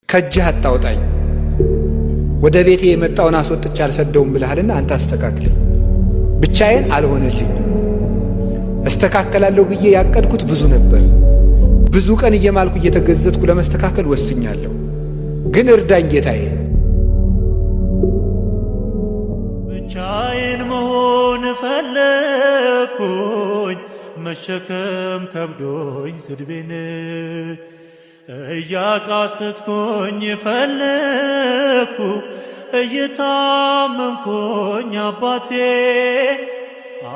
ከእጅህ አታውጣኝ፣ ወደ ቤቴ የመጣውን አስወጥቼ አልሰደውም ብለሃልና አንተ አስተካክለኝ። ብቻዬን አልሆነልኝም። እስተካከላለሁ ብዬ ያቀድኩት ብዙ ነበር። ብዙ ቀን እየማልኩ እየተገዘትኩ ለመስተካከል ወስኛለሁ። ግን እርዳኝ ጌታዬ። ብቻዬን መሆን ፈለግኩኝ፣ መሸከም ከብዶኝ ስድቤን እያቃስትኩኝ ፈለግኩ እየታመምኩኝ አባቴ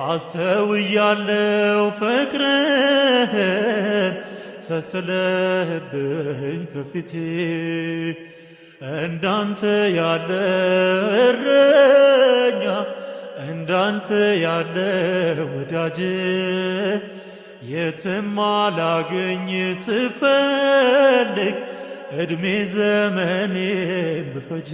አስተውያለው ፍቅርህን ተስለህብኝ ከፊቴ እንዳንተ ያለ እረኛ እንዳንተ ያለ ወዳጅ የትም አላገኝ ስፈልግ ዕድሜ ዘመኔን ብፈጅ